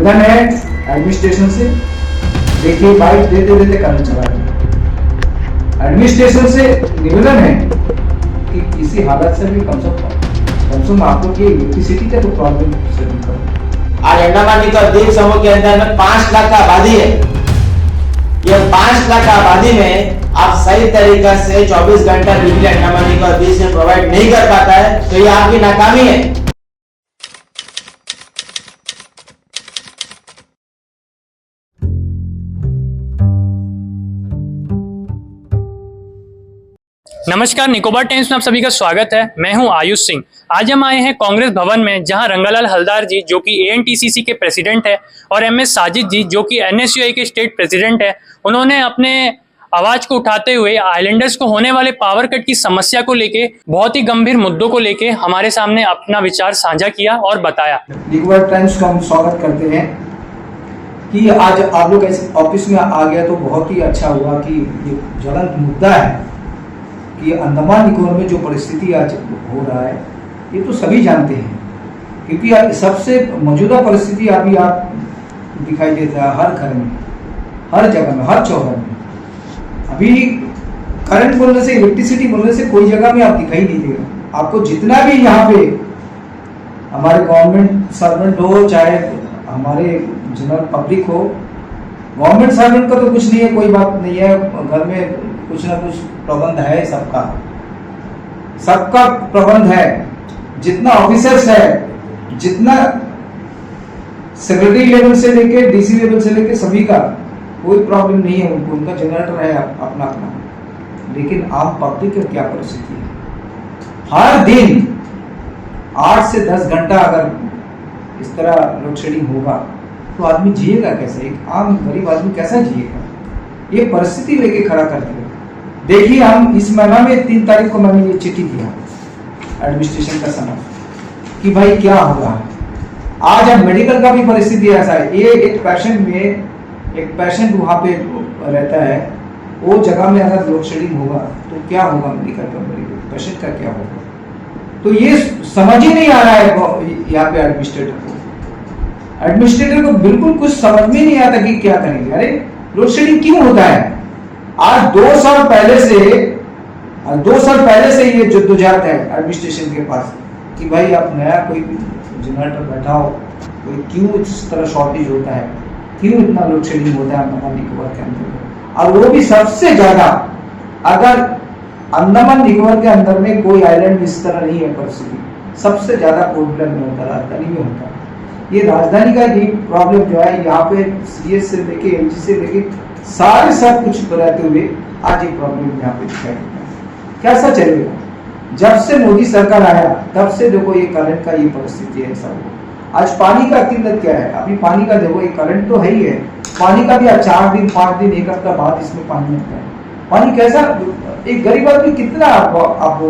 निवेदन है एडमिनिस्ट्रेशन से, देखिए बाइट देते देते करंट चला गया। एडमिनिस्ट्रेशन से निवेदन है कि किसी हालत से भी कम से कम आप लोग ये इलेक्ट्रिसिटी का तो प्रॉब्लम सेटल करो। आज अंडमान निकोबार द्वीप समूह के अंदर में 5 लाख का आबादी है। ये 5 लाख आबादी में आप सही तरीका से 24 घंटा बिजली अंडमान निकोबार द्वीप में प्रोवाइड नहीं कर पाता है, तो ये आपकी नाकामी है। नमस्कार, निकोबार टाइम्स में आप सभी का स्वागत है। मैं हूं आयुष सिंह। आज हम आए हैं कांग्रेस भवन में, जहां रंगालाल हलदार जी जो कि एएनटीसीसी के प्रेसिडेंट है और एमएस साजिद जी जो कि एनएसयूआई के स्टेट प्रेसिडेंट है, उन्होंने अपने आवाज को उठाते हुए आइलैंडर्स को होने वाले पावर कट की समस्या को लेके, बहुत ही गंभीर मुद्दों को लेके हमारे सामने अपना विचार साझा किया और बताया। निकोबार टाइम्स का हम स्वागत करते हैं कि आज आप लोग ऑफिस में आ गया तो बहुत ही अच्छा हुआ कि ये ज्वलंत मुद्दा है कि अंडमान निकोबार में जो परिस्थिति आज हो रहा है ये तो सभी जानते हैं, क्योंकि सबसे मौजूदा परिस्थिति अभी आप दिखाई देता है हर घर में, हर जगह में, हर चौराहे में। अभी करंट बोलने से, इलेक्ट्रिसिटी बोलने से कोई जगह में आप दिखाई नहीं देगा। आपको जितना भी यहाँ पे हमारे गवर्नमेंट सर्वेंट हो चाहे हमारे जनरल पब्लिक हो, गवर्नमेंट सर्वेंट का तो कुछ नहीं है, कोई बात नहीं है, घर में कुछ ना कुछ प्रबंध है, सबका प्रबंध है। जितना ऑफिसर्स है, जितना सेक्रेटरी लेवल से लेके डीसी लेवल से लेके सभी का कोई प्रॉब्लम नहीं है, उनका जनरेटर है अपना अपना। लेकिन आम पब्लिक की क्या परिस्थिति है? हर दिन 8 से 10 घंटा अगर इस तरह लोड शेडिंग होगा तो आदमी जिएगा कैसे? एक आम गरीब आदमी कैसा जिएगा? ये परिस्थिति लेके खड़ा करते हैं। देखिए, हम इस महीना में 3 तारीख को मैंने ये चिट्ठी दिया एडमिनिस्ट्रेशन का समझ कि भाई क्या होगा। आज अब मेडिकल का भी परिस्थिति ऐसा है, ये एक पेशेंट वहाँ पे रहता है, वो जगह में अगर लोड शेडिंग होगा तो क्या होगा मेडिकल का, पेशेंट का क्या होगा? तो ये समझ ही नहीं आ रहा है यहाँ पे एडमिनिस्ट्रेटर को बिल्कुल कुछ समझ में नहीं आता कि क्या करेंगे। अरे लोड शेडिंग क्यों होता है? आज 2 साल पहले से ये जद्दोजहद है एडमिनिस्ट्रेशन के पास कि भाई आप नया कोई जनरेटर बैठाओ, कोई क्यों इस तरह शॉर्टेज होता है, क्यों इतना लोड शेडिंग होता है अंडमान निकोबार के अंदर। और वो भी सबसे ज्यादा अगर अंडमान निकोबार के अंदर में कोई आइलैंड इस तरह नहीं है परिस्थिति, सबसे ज्यादा प्रॉब्लम में होता है, राजधानी में होता है। ये राजधानी का ये प्रॉब्लम जो है, यहाँ पे सीएस से लेके एमजी से लेके सारे सब कुछ रहते हुए आज ये प्रॉब्लम यहाँ पे दिखाई देता है। कैसा चलेगा? जब से मोदी सरकार आया तब से देखो ये करंट का ये परिस्थिति है सब। आज पानी का किल्लत क्या है? अभी पानी का देखो, ये करंट तो है ही है, पानी का भी 4 दिन 5 दिन 1 हफ्ता बाद इसमें पानी आता है। पानी कैसा? एक गरीब आदमी कितना आप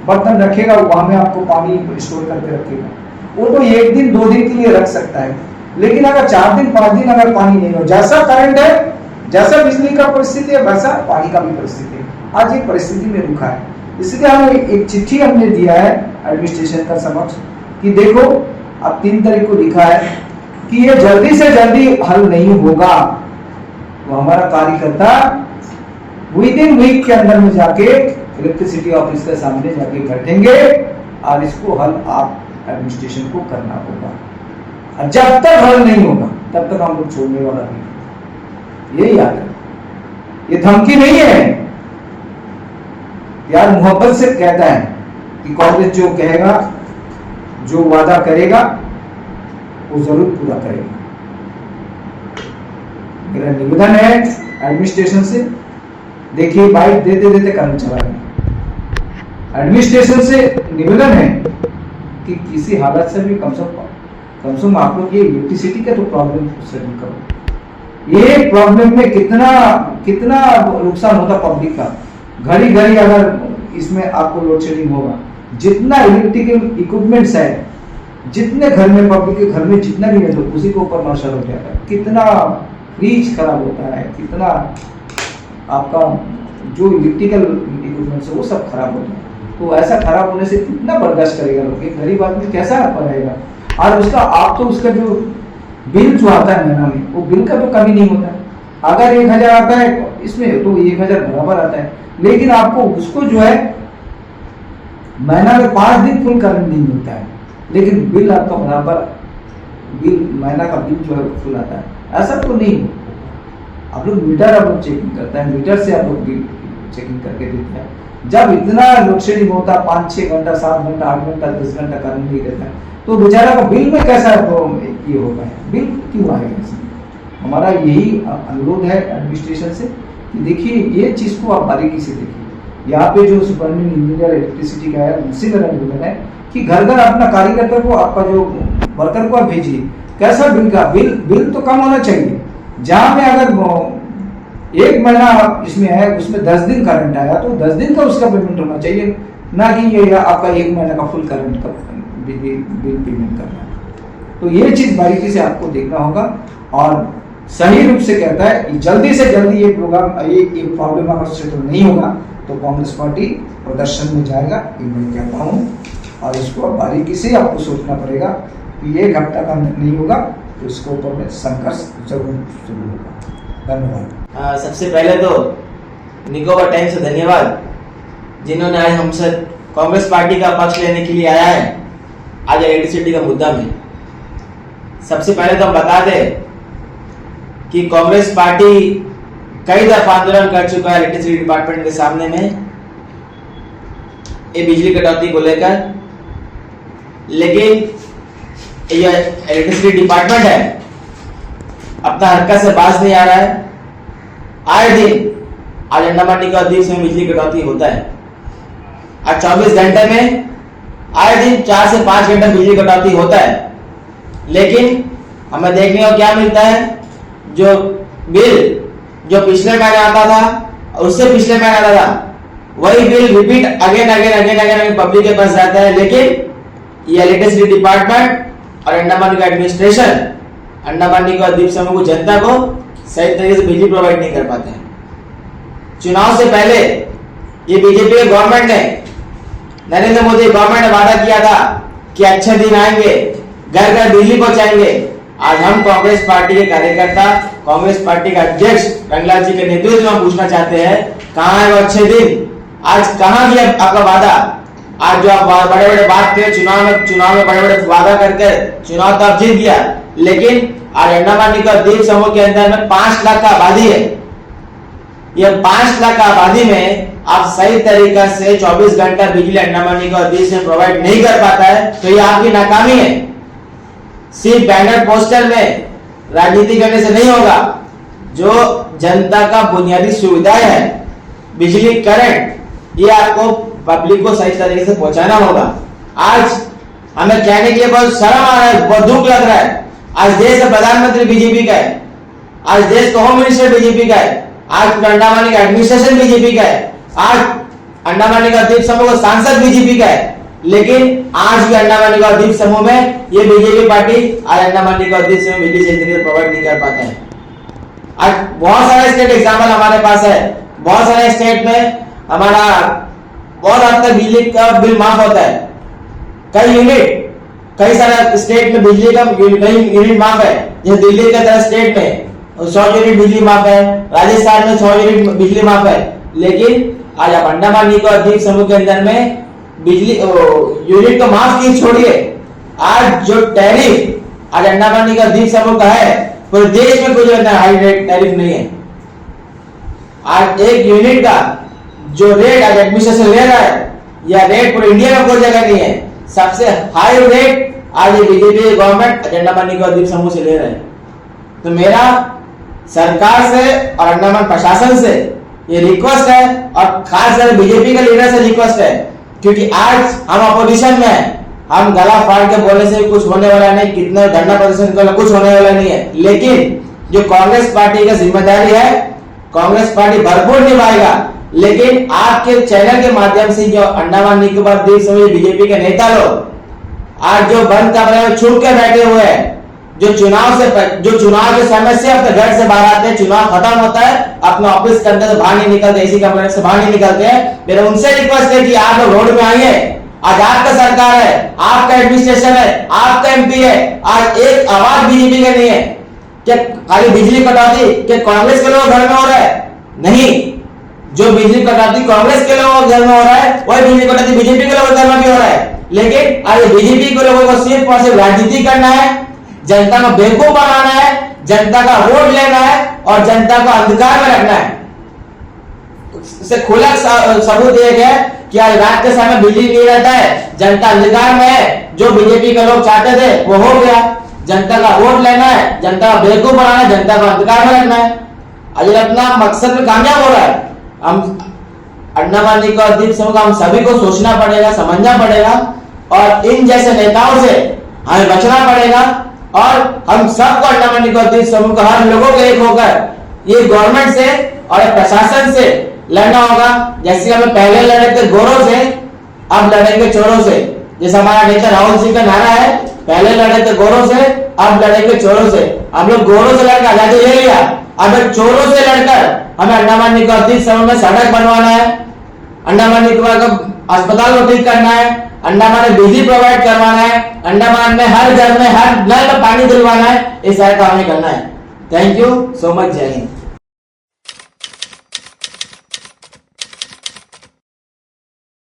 बर्तन रखेगा वहां में आपको पानी स्टोर करके रखेगा? वो तो 1 दिन 2 दिन के लिए रख सकता है, लेकिन अगर 4 दिन 5 दिन अगर पानी नहीं हो, जैसा करंट है, जैसा बिजली का परिस्थिति है, वैसा पानी का भी परिस्थिति है। आज ये परिस्थिति में रुका है, इसलिए हम एक चिट्ठी हमने दिया है एडमिनिस्ट्रेशन का समक्ष कि देखो, अब 3 तारीख को लिखा है कि ये जल्दी से जल्दी हल नहीं होगा तो हमारा कार्यकर्ता विदिन वीक के अंदर में जाके इलेक्ट्रिसिटी ऑफिस के सामने जाके बैठेंगे और इसको हल आप एडमिनिस्ट्रेशन को करना होगा। और जब तक हल नहीं होगा तब तक हम लोग छोड़ने वाला नहीं। यही याद है, ये धमकी नहीं है यार, मोहब्बत से कहता है कि कांग्रेस जो कहेगा, जो वादा करेगा वो जरूर पूरा करेगा। मेरा निवेदन है एडमिनिस्ट्रेशन से, देखिए बाइट देते देते करंट चला गया। एडमिनिस्ट्रेशन से निवेदन है कि किसी हालत से भी कम से कम आप लोग ये इलेक्ट्रिसिटी का तो प्रॉब्लम सेटल करो। ये प्रॉब्लम में कितना नुकसान होता पब्लिक का। घड़ी घड़ी अगर इसमें आपको लोड शेडिंग होगा, जितना इलेक्ट्रिकल इक्विपमेंट्स है, जितने घर में पब्लिक के घर में जितना भी है तो उसी के ऊपर नशा हो जाता है। कितना फ्रीज खराब होता है, कितना आपका जो इलेक्ट्रिकल इक्विपमेंट्स है वो सब खराब होता है। तो ऐसा खराब होने से कितना बर्दाश्त करेगा लोग? एक गरीब आदमी कैसा रहेगा? और उसका आप तो उसका जो बिल जो आता है महीना में, वो बिल का तो कमी नहीं होता है। अगर 1000 आता है इसमें तो 1000 बराबर आता है, लेकिन आपको उसको जो है महीना में 5 दिन फुल करंट नहीं मिलता है, लेकिन बिल आपका बराबर, बिल महीना का बिल जो है फुल आता है। ऐसा तो नहीं हो, आप लोग मीटर आप लोग चेकिंग करता है, मीटर से आप लोग बिल चेकिंग करके देते हैं। जब इतना लोड शेडिंग होता है 5-6 घंटा, 7 घंटा, 8 घंटा, 10 घंटा करंट नहीं रहता है, तो बेचारा का बिल में कैसा ये होगा, बिल क्यों आएगा इसमें? हमारा यही अनुरोध है एडमिनिस्ट्रेशन से कि देखिए ये चीज़ को आप बारीकी से देखिए। यहाँ पे जो सुपरिटेंडेंट इंजीनियर इलेक्ट्रिसिटी का है, उनसे मेरा निवेदन है कि घर घर अपना कार्यकर्ता को, आपका जो वर्कर को आप भेजिए। कैसा बिल का बिल तो कम होना चाहिए। जहाँ में अगर 1 महीना इसमें है, उसमें 10 दिन करंट आया तो 10 दिन का उसका पेमेंट होना चाहिए, ना कि ये आपका 1 महीना का फुल करंट का बिल पेमेंट करना है। तो ये चीज़ बारीकी से आपको देखना होगा और सही रूप से कहता है कि जल्दी से जल्दी ये प्रोग्राम, ये प्रॉब्लम अगर सेटल नहीं होगा तो कांग्रेस पार्टी प्रदर्शन में जाएगा, ये मैं कहता हूँ। और इसको बारीकी से आपको सोचना पड़ेगा कि 1 हफ्ता का नहीं होगा तो इसके ऊपर में संघर्ष जरूर शुरू होगा। धन्यवाद। सबसे पहले तो निकोबार टाइम्स से धन्यवाद, जिन्होंने आज हमसे कांग्रेस पार्टी का पक्ष लेने के लिए आया है आज इलेक्ट्रिसिटी का मुद्दा में। सबसे पहले तो हम बता दें कि कांग्रेस पार्टी कई दफा आंदोलन कर चुका है इलेक्ट्रिसिटी डिपार्टमेंट के सामने में ये बिजली कटौती को लेकर, लेकिन ये इलेक्ट्रिसिटी डिपार्टमेंट है अपना हरकत से बाज नहीं आ रहा है। आए दिन आज अंडमान निकोबार द्वीप में बिजली कटौती होता है। आज 24 घंटे में आए दिन 4 से 5 घंटे बिजली कटौती होता है, लेकिन हमें देखने को क्या मिलता है, जो बिल जो पिछले महीने आता था उससे पिछले महीने आता था वही बिल रिपीट अगेन पब्लिक के पास जाता है। लेकिन ये इलेक्ट्रिसिटी डिपार्टमेंट और अंडमान निकोबार एडमिनिस्ट्रेशन अंडमान निकोबार द्वीप समूह को, जनता को सही तरीके से बिजली प्रोवाइड नहीं कर पाते हैं। चुनाव से पहले ये बीजेपी के गवर्नमेंट ने, नरेंद्र मोदी गवर्नमेंट ने वादा किया था कि अच्छे दिन आएंगे, घर घर बिजली पहुंचाएंगे। आज हम कांग्रेस पार्टी के कार्यकर्ता, कांग्रेस पार्टी का अध्यक्ष रंगलाल जी के नेतृत्व में पूछना चाहते हैं, कहाँ है वो अच्छे दिन? आज कहाँ गया आपका वादा? आज जो आप बड़े बड़े बात थे चुनाव में बड़े बड़े वादा करके चुनाव तो आप जीत गया, लेकिन आज अंडमान निकोबार द्वीप समूह के अंदर में 5 लाख का आबादी है। ये 5 लाख आबादी में आप सही तरीका से 24 घंटा बिजली अंडमान निकोबार द्वीप में प्रोवाइड नहीं कर पाता है, तो ये आपकी नाकामी है। सिर्फ बैनर पोस्टर में राजनीति करने से नहीं होगा। जो जनता का बुनियादी सुविधाएं है, बिजली, करंट, ये आपको पब्लिक को सही तरीके से पहुंचाना होगा। आज हमें कहने के लिए बहुत शर्म आ रहा है, बहुत दुख लग रहा है। आज देश का प्रधानमंत्री बीजेपी का है, आज देश का होम मिनिस्टर बीजेपी का है, आज अंडमान निकोबार एडमिनिस्ट्रेशन बीजेपी का है, आज अंडमान निकोबार द्वीप समूह का सांसद बीजेपी का है, लेकिन आज भी अंडमान निकोबार द्वीप समूह में ये बीजेपी पार्टी आज अंडमान निकोबार द्वीप समूह बिजली सही तरीके से प्रोवाइड नहीं कर पाता है। आज बहुत सारे स्टेट एग्जाम्पल हमारे पास है, बहुत सारे स्टेट में हमारा बहुत हद तक बिजली का बिल माफ होता है। कई सारे स्टेट में बिजली का यूनिट माफ है, जैसे दिल्ली के तरह स्टेट में 100 यूनिट बिजली माफ है, राजस्थान में 100 यूनिट बिजली माफ है। लेकिन आज आप अंडमान निकोबार द्वीप समूह के अंदर में बिजली यूनिट को माफ की छोड़िए, आज जो टैरिफ आज अंडमान निकोबार द्वीप समूह का है पूरे देश में कोई हाई रेट टैरिफ नहीं है। आज एक यूनिट का जो रेट आज एडमिनिस्ट्रेशन ले रहा है, या रेट पूरे इंडिया में कोई जगह नहीं है। सबसे हाई रेट आज ये बीजेपी गवर्नमेंट अंडमान निकोबार द्वीप समूह से ले रहे हैं। तो मेरा सरकार से और अंडमान प्रशासन से ये रिक्वेस्ट है, और खासकर बीजेपी के लीडर से रिक्वेस्ट है, क्योंकि आज हम अपोजिशन में हैं, हम गला फाड़ के बोलने से कुछ होने वाला नहीं, कितना धरना प्रदर्शन करना कुछ होने वाला नहीं है। लेकिन जो कांग्रेस पार्टी का जिम्मेदारी है, कांग्रेस पार्टी भरपूर निभाएगा। लेकिन आपके चैनल के माध्यम से जो अंडमान निकोबार द्वीप समूह बीजेपी के नेता लोग आज जो बंद कमरे में छुप के बैठे हुए हैं, जो चुनाव के समय से अपने घर से बाहर आते हैं, चुनाव खत्म होता है, अपना ऑफिस के अंदर से बाहर नहीं निकलते, इसी कमरे से बाहर नहीं निकलते हैं, मेरा उनसे रिक्वेस्ट है कि आप लोग रोड में आइए आज आपका सरकार है, आपका एडमिनिस्ट्रेशन है, आपका एमपी है, आज एक आवाज बीजेपी का नहीं है। क्या खाली बिजली कटौती क्या कांग्रेस के लोग घर में हो रहा है? नहीं, जो बिजली कटौती कांग्रेस के लोगों के घर में हो रहा है वही बिजली कटौती बीजेपी के लोगों के घर में भी हो रहा है। लेकिन आज बीजेपी के लोगों को सिर्फ और सिर्फ राजनीति करना है, जनता को बेवकूफ बनाना है, जनता का वोट लेना है और जनता को अंधकार में रखना है। इससे खुला सबूत एक है कि आज रात के समय बिजली नहीं रहता है, जनता अंधकार में है। जो बीजेपी के लोग चाहते थे वो हो गया। जनता का वोट लेना है, जनता का बेवकूफ बनाना है, जनता को अंधकार में रखना है। आज अपना मकसद में कामयाब हो रहा है। हम अंडमान निकोबार द्वीप समूह का हम सभी को सोचना पड़ेगा, समझना पड़ेगा और इन जैसे नेताओं से हमें बचना पड़ेगा और हम सबको अंडमान निकोबार द्वीप समूह को हर लोगों के एक होकर ये गवर्नमेंट से और प्रशासन से लड़ना होगा। जैसे हम पहले लड़े थे गोरों से, अब लड़ेंगे चोरों से। जैसे हमारा नेता राहुल जी का नारा है, पहले लड़े थे गोरों से, अब लड़ेंगे चोरों से। हम लोग गोरों से लड़कर आजादी ले लिया, अब चोरों से लड़कर हमें अंडमान निकोबार द्वीप समूह में सड़क बनवाना है, अंडमान निकोबार का अस्पताल को ठीक करना है, अंडमान में बिजली प्रोवाइड करवाना है, अंडमान में हर घर में हर नल में पानी दिलवाना है। इस तरह का हमें करना है। Thank you so much. जय हिंद।